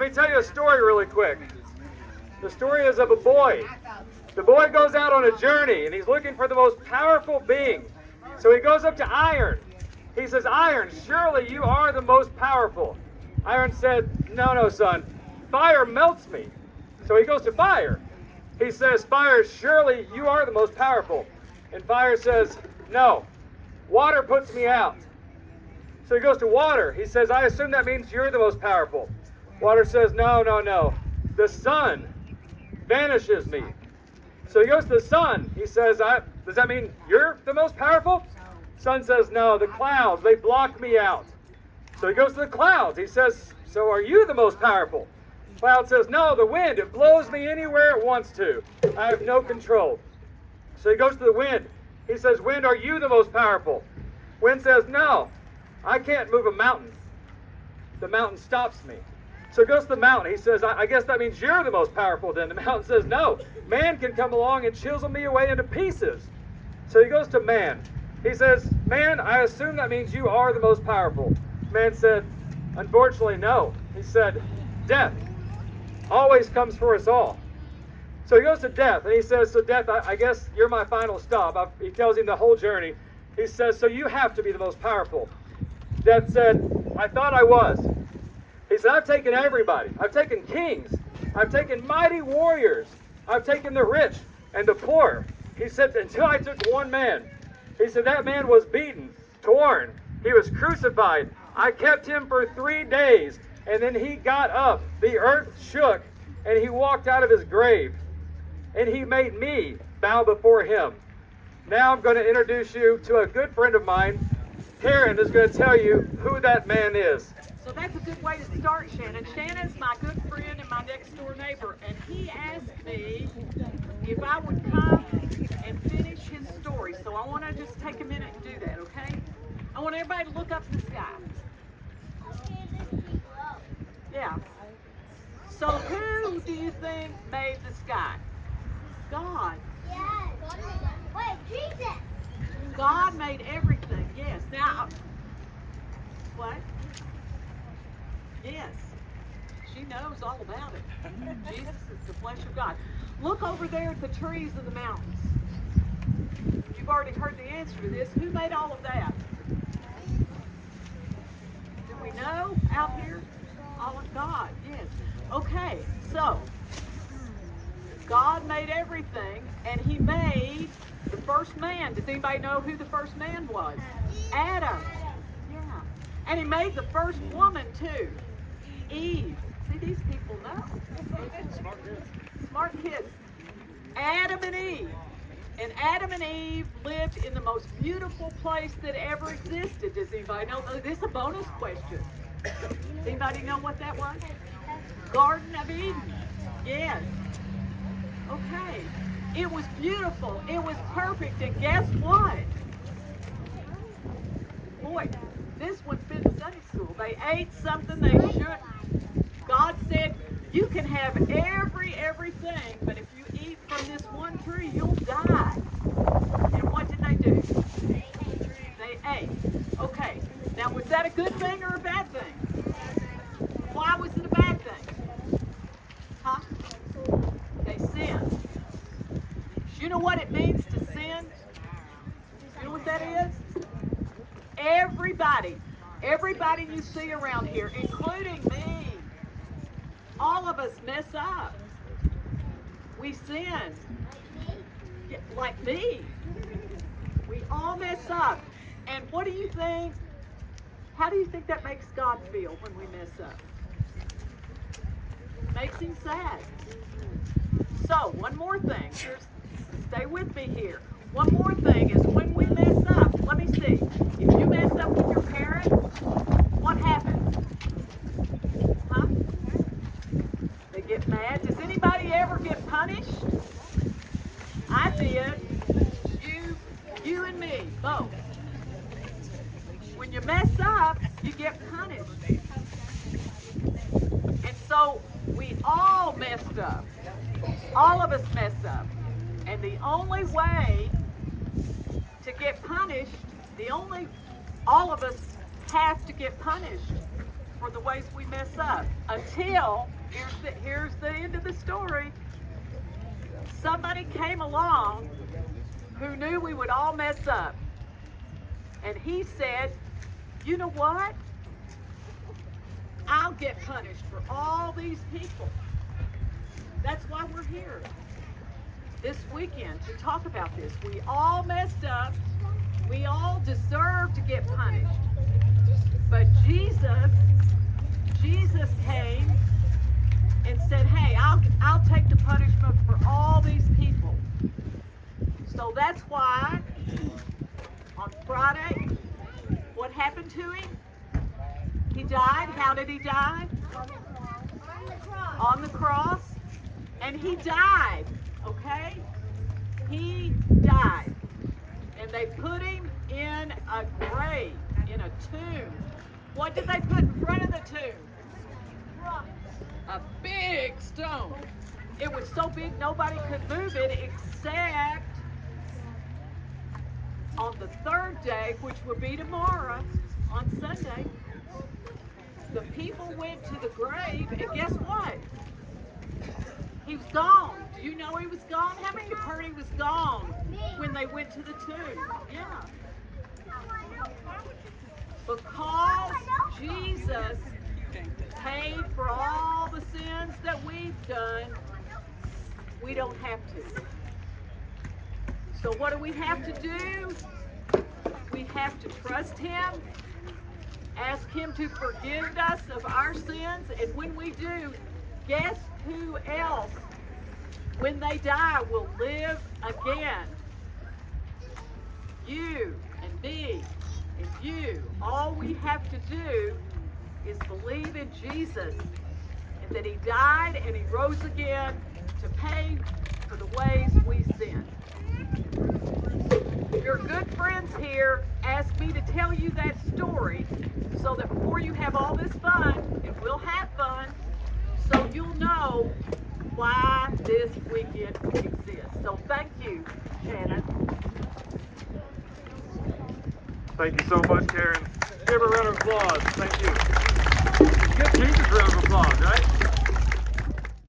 Let me tell you a story really quick. The story is of a boy. The boy goes out on a journey, and he's looking for the most powerful being. So he goes up to Iron. He says, Iron, surely you are the most powerful. Iron said, no, son. Fire melts me. So he goes to Fire. He says, Fire, surely you are the most powerful. And Fire says, no. Water puts me out. So he goes to Water. He says, I assume that means you're the most powerful. Water says, no. The sun vanishes me. So he goes to the sun. He says, does that mean you're the most powerful? Sun says, no, the clouds, they block me out. So he goes to the clouds. He says, so are you the most powerful? Cloud says, no, the wind, it blows me anywhere it wants to. I have no control. So he goes to the wind. He says, wind, are you the most powerful? Wind says, no, I can't move a mountain. The mountain stops me. So he goes to the mountain. He says, I guess that means you're the most powerful then. The mountain says, no, man can come along and chisel me away into pieces. So he goes to man. He says, man, I assume that means you are the most powerful. Man said, unfortunately, no. He said, death always comes for us all. So he goes to Death, and he says, so Death, I guess you're my final stop. He tells him the whole journey. He says, so you have to be the most powerful. Death said, I thought I was. He said, I've taken everybody. I've taken kings. I've taken mighty warriors. I've taken the rich and the poor. He said, until I took one man. He said, that man was beaten, torn. He was crucified. I kept him for 3 days, and then he got up. The earth shook, and he walked out of his grave. And he made me bow before him. Now I'm going to introduce you to a good friend of mine. Karen is going to tell you who that man is. So that's a good way to start, Shannon. Shannon's my good friend and my next door neighbor, and he asked me if I would come and finish his story. So I want to just take a minute and do that, okay? I want everybody to look up in the sky. Yeah. So who do you think made the sky? God. Yes. Wait, Jesus. God made everything, yes. Now, what? Yes. She knows all about it. Jesus is the flesh of God. Look over there at the trees and the mountains. You've already heard the answer to this. Who made all of that? Do we know out here? All of God, yes. Okay, so God made everything, and he made the first man. Does anybody know who the first man was? Adam. Yeah. And he made the first woman too. Eve. See, these people know. Smart kids. Adam and Eve. And Adam and Eve lived in the most beautiful place that ever existed. Does anybody know? This is a bonus question. Does anybody know what that was? Garden of Eden. Yes. Okay. It was beautiful. It was perfect. And guess what? Boy, this one fit in Sunday school. They ate something they shouldn't. God said, you can have everything, but if you eat from this one tree, you'll die. And what did they do? They ate. Okay. Now, was that a good thing or a bad thing? Why was it a bad thing? Huh? They sinned. You know what it means to sin? You know what that is? Everybody you see around here, including me, all of us mess up. We sin. Like me. We all mess up. And what do you think? How do you think that makes God feel when we mess up? Makes him sad. So, one more thing. Stay with me here. One more thing is when we mess up, let me see. If you mess up with your parents, what happens? Huh? They get mad. Does anybody ever get punished? I did. You and me, both. When you mess up, you get punished. And so we all messed up. All of us messed up. And the only way to get punished, all of us have to get punished. for the ways we mess up. Until, here's the end of the story. Somebody came along who knew we would all mess up. And he said, you know what? I'll get punished for all these people. That's why we're here this weekend to talk about this. We all messed up. We all deserve to get punished. But Jesus came and said, hey, I'll take the punishment for all these people. So that's why on Friday, what happened to him? He died. How did he die? On the cross. And he died, okay? He died. And they put him in a grave, in a tomb. What did they put in front of the tomb? A big stone. It was so big nobody could move it except on the third day, which would be tomorrow, on Sunday, the people went to the grave, and guess what? He was gone. Do you know he was gone? How many have heard he was gone when they went to the tomb? Yeah. Because Jesus paid for all the sins that we've done, we don't have to. So what do we have to do? We have to trust him, ask him to forgive us of our sins, and when we do, guess who else, when they die, will live again? You and me and you. All we have to do is believe in Jesus and that he died and he rose again to pay for the ways we sin. Your good friends here asked me to tell you that story so that before you have all this fun, and we'll have fun, so you'll know why this weekend exists. So thank you, Shannon. Thank you so much, Karen. Give her a round of applause. Thank you. Give Jesus a round of applause, right?